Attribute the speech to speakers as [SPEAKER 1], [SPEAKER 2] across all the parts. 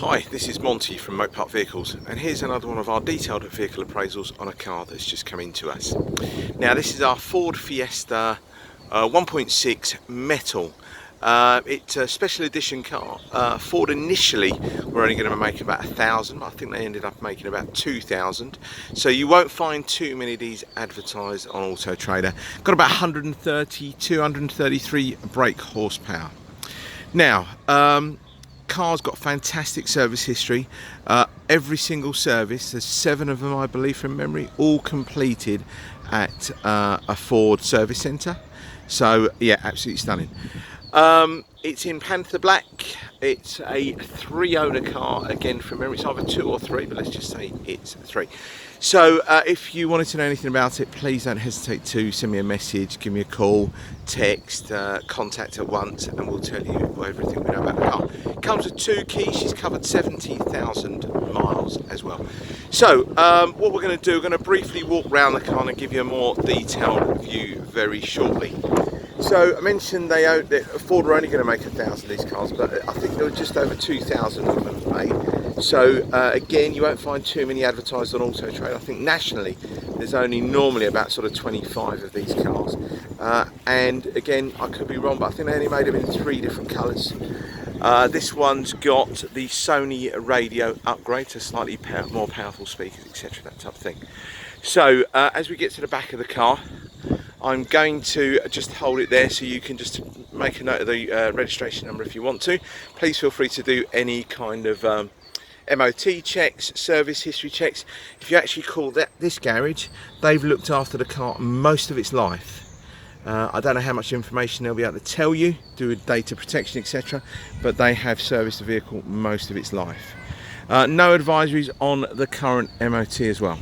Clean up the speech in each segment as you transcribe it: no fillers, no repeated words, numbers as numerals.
[SPEAKER 1] Hi, this is Monty from Moat Park Vehicles, and here's another one of our detailed vehicle appraisals on a car that's just come into us. Now this is our Ford Fiesta 1.6 metal. It's a special edition car. Ford initially were only going to make about 1,000. I think they ended up making about 2,000. So you won't find too many of these advertised on Auto Trader. Got about 133 brake horsepower. Now, car's got fantastic service history. Every single service, there's 7 of them I believe from memory, all completed at a Ford service centre. So yeah, absolutely stunning. It's in Panther Black. It's a 3-owner car, again from memory. It's either 2 or 3, but let's just say it's 3. So if you wanted to know anything about it, please don't hesitate to send me a message, give me a call, text, contact at once, and we'll tell you everything we know about the car. It comes with 2 keys. She's covered 70,000 miles as well. So what we're going to do, we're going to briefly walk around the car and give you a more detailed view very shortly. So I mentioned Ford were only going to make 1,000 of these cars, but I think there were just over 2,000 of them made. So again, you won't find too many advertised on Auto Trader. I think nationally there's only normally about sort of 25 of these cars. And again, I could be wrong, but I think they only made them in 3 different colours. This one's got the Sony radio upgrade to slightly more powerful speakers, etc., that type of thing. So as we get to the back of the car, I'm going to just hold it there so you can just make a note of the registration number if you want to. Please feel free to do any kind of MOT checks, service history checks. If you actually call this garage, they've looked after the car most of its life. I don't know how much information they'll be able to tell you, do with data protection, etc., but they have serviced the vehicle most of its life. No advisories on the current MOT as well.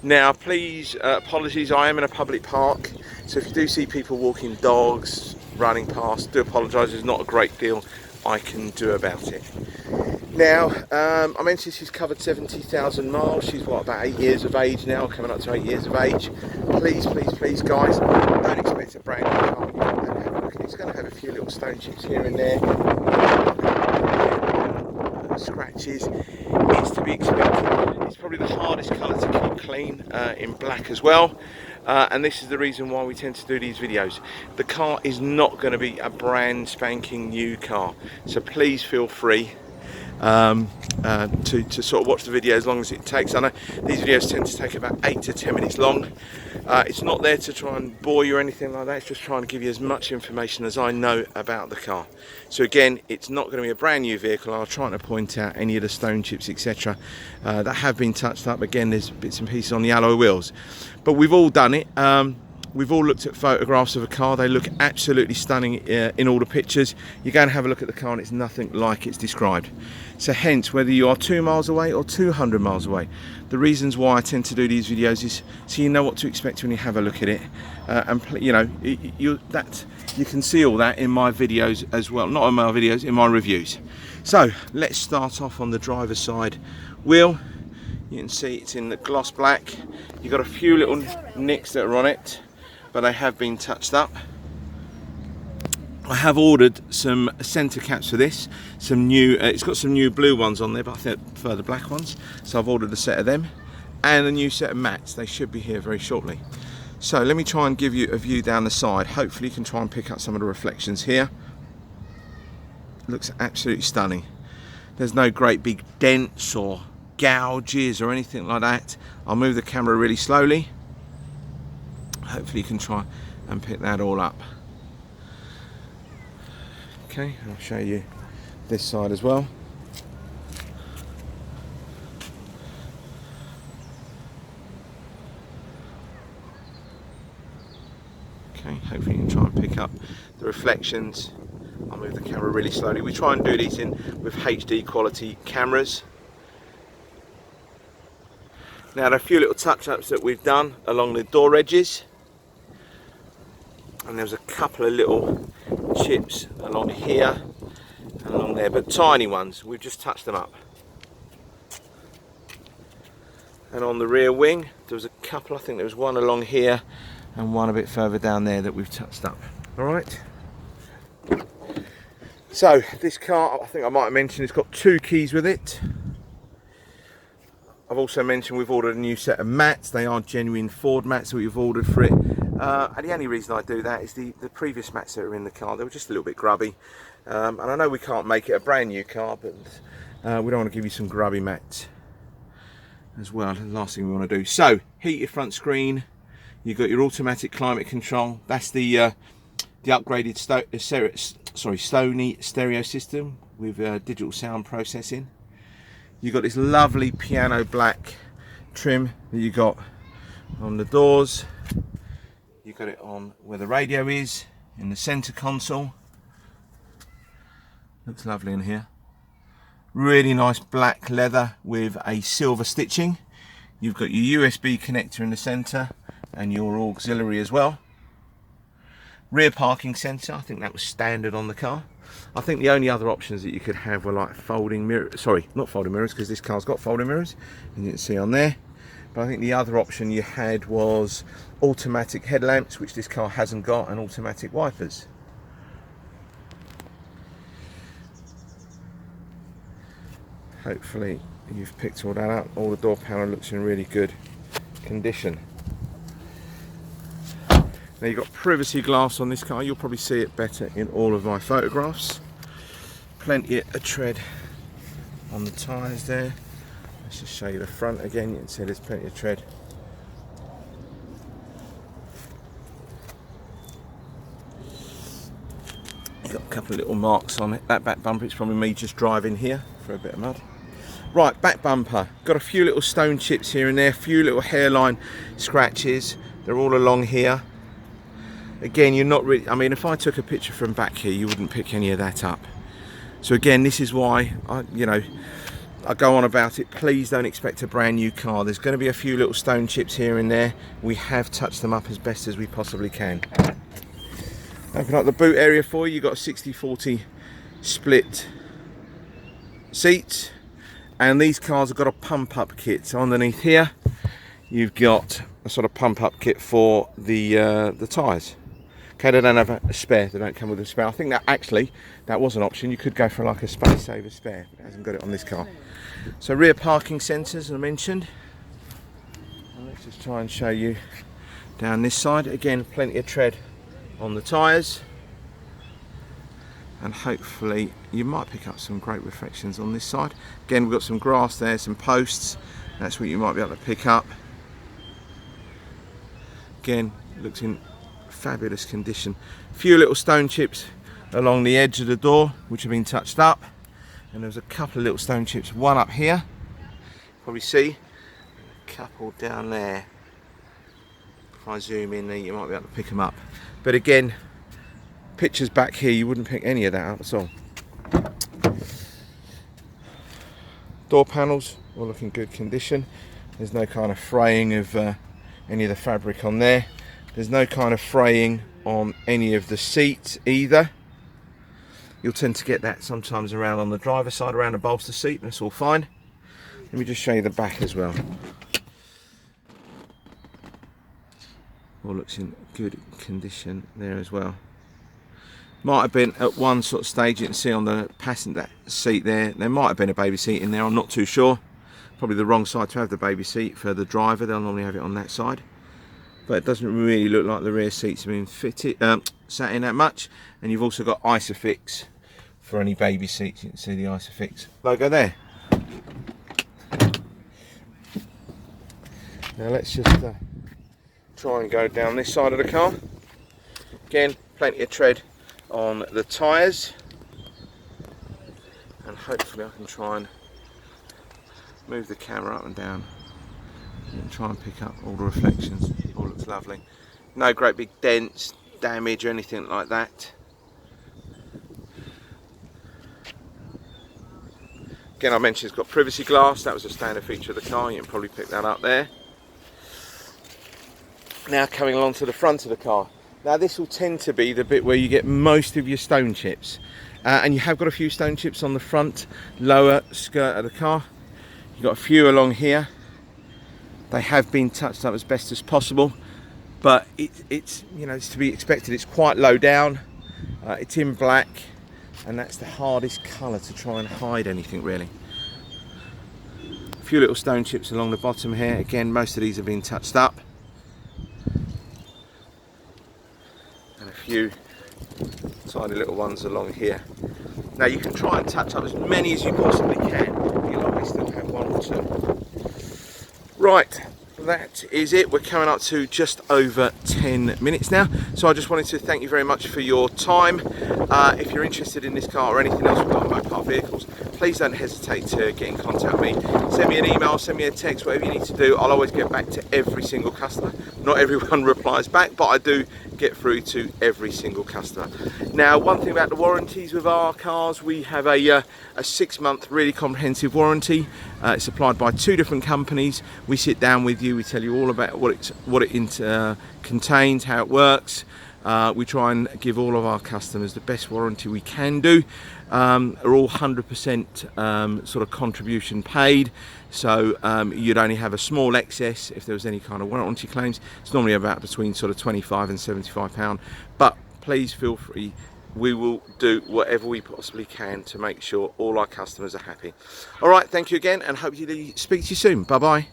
[SPEAKER 1] Now please, apologies, I am in a public park, so if you do see people walking dogs, running past, do apologise. There's not a great deal I can do about it. Now, I mentioned she's covered 70,000 miles. She's what, about 8 years of age now, coming up to 8 years of age. Please, please, please guys, don't expect a brand new car. Have a look. It's going to have a few little stone chips here and there, scratches. It's to be expected. It's probably the hardest colour to keep clean, in black as well. And this is the reason why we tend to do these videos. The car is not going to be a brand spanking new car, so please feel free to sort of watch the video as long as it takes. I know these videos tend to take about 8 to 10 minutes long. It's not there to try and bore you or anything like that. It's just trying to give you as much information as I know about the car. So again, it's not going to be a brand new vehicle. I'll try to point out any of the stone chips, etc., that have been touched up. Again, there's bits and pieces on the alloy wheels, but we've all done it. We've all looked at photographs of a car. They look absolutely stunning in all the pictures. You go and have a look at the car and it's nothing like it's described. So hence, whether you are 2 miles away or 200 miles away, the reasons why I tend to do these videos is so you know what to expect when you have a look at it. And you know, you can see all that in my videos as well. Not in my videos, in my reviews. So let's start off on the driver's side wheel. You can see it's in the gloss black. You've got a few little nicks that are on it, but they have been touched up. I have ordered some centre caps for this, some new, it's got some new blue ones on there, but I think I prefer the black ones, so I've ordered a set of them, and a new set of mats. They should be here very shortly. So let me try and give you a view down the side. Hopefully you can try and pick up some of the reflections here. Looks absolutely stunning. There's no great big dents or gouges or anything like that. I'll move the camera really slowly. Hopefully you can try and pick that all up. Okay, I'll show you this side as well. Okay, hopefully you can try and pick up the reflections. I'll move the camera really slowly. We try and do these with HD quality cameras. Now there are a few little touch-ups that we've done along the door edges. And there's a couple of little chips along here and along there, but tiny ones. We've just touched them up. And on the rear wing there was a couple. I think there was one along here and one a bit further down there that we've touched up. All right. So this car, I think I might have mentioned, it's got 2 keys with it. I've also mentioned we've ordered a new set of mats. They are genuine Ford mats that we've ordered for it. And the only reason I do that is the previous mats that are in the car, they were just a little bit grubby. And I know we can't make it a brand new car, but we don't want to give you some grubby mats as well. The last thing we want to do. So, heated front screen. You've got your automatic climate control. That's the upgraded Sony stereo system with digital sound processing. You've got this lovely piano black trim that you got on the doors. You've got it on where the radio is, in the center console. Looks lovely in here. Really nice black leather with a silver stitching. You've got your USB connector in the center and your auxiliary as well. Rear parking sensor, I think that was standard on the car. I think the only other options that you could have were like folding mirrors, sorry, not folding mirrors, because this car's got folding mirrors, you didn't see on there. But I think the other option you had was automatic headlamps, which this car hasn't got, and automatic wipers. Hopefully you've picked all that up. All the door panel looks in really good condition. Now you've got privacy glass on this car. You'll probably see it better in all of my photographs. Plenty of tread on the tyres there. Let's just show you the front again. You can see there's plenty of tread. You've got a couple of little marks on it. That back bumper, it's probably me just driving here for a bit of mud. Right, back bumper. Got a few little stone chips here and there, a few little hairline scratches. They're all along here. Again, you're not really, I mean, if I took a picture from back here, you wouldn't pick any of that up. So again, this is why I go on about it. Please don't expect a brand new car. There's going to be a few little stone chips here and there. We have touched them up as best as we possibly can. Open up the boot area for you. You've got a 60-40 split seats. And these cars have got a pump up kit. So underneath here, you've got a sort of pump up kit for the tyres. Okay, they don't have a spare, they don't come with a spare. I think that actually, that was an option. You could go for like a space saver spare. It hasn't got it on this car. So rear parking sensors, as I mentioned. And let's just try and show you down this side. Again, plenty of tread on the tyres. And hopefully you might pick up some great reflections on this side. Again, we've got some grass there, some posts. That's what you might be able to pick up. Again, looks in fabulous condition. A few little stone chips along the edge of the door which have been touched up, and there's a couple of little stone chips, one up here, probably see, a couple down there. If I zoom in there, you might be able to pick them up, but again, pictures back here, you wouldn't pick any of that up at all. Door panels all look in good condition. There's no kind of fraying of any of the fabric on there. There's no kind of fraying on any of the seats either. You'll tend to get that sometimes around on the driver's side, around the bolster seat, that's all fine. Let me just show you the back as well. All looks in good condition there as well. Might have been at one sort of stage, you can see on the passenger seat there might have been a baby seat in there, I'm not too sure. Probably the wrong side to have the baby seat for the driver, they'll normally have it on that side. But it doesn't really look like the rear seats have been fitted, sat in that much. And you've also got Isofix for any baby seats. You can see the Isofix logo there. Now let's just try and go down this side of the car. Again, plenty of tread on the tyres. And hopefully I can try and move the camera up and down and try and pick up all the reflections. It all looks lovely. No great big dents, damage or anything like that. Again, I mentioned it's got privacy glass. That was a standard feature of the car. You can probably pick that up there. Now coming along to the front of the car. Now this will tend to be the bit where you get most of your stone chips. And you have got a few stone chips on the front lower skirt of the car. You've got a few along here. They have been touched up as best as possible, but it's to be expected. It's quite low down. It's in black. and that's the hardest colour to try and hide anything really. A few little stone chips along the bottom here. Again, most of these have been touched up, and a few tiny little ones along here. Now you can try and touch up as many as you possibly can. You'll always still have one or two. Right, that is it. We're coming up to just over 10 minutes now. So I just wanted to thank you very much for your time. If you're interested in this car or anything else we've got on Mopar vehicles, please don't hesitate to get in contact with me. Send me an email, send me a text, whatever you need to do. I'll always get back to every single customer. Not everyone replies back, but I do get through to every single customer. Now, one thing about the warranties with our cars, we have a 6-month really comprehensive warranty. It's supplied by 2 different companies. We sit down with you, we tell you all about what it contains, how it works. We try and give all of our customers the best warranty we can do. Are all 100% sort of contribution paid, so you'd only have a small excess if there was any kind of warranty claims. It's normally about between sort of £25 and £75, but please feel free. We will do whatever we possibly can to make sure all our customers are happy. All right, thank you again, and hopefully speak to you soon. Bye bye.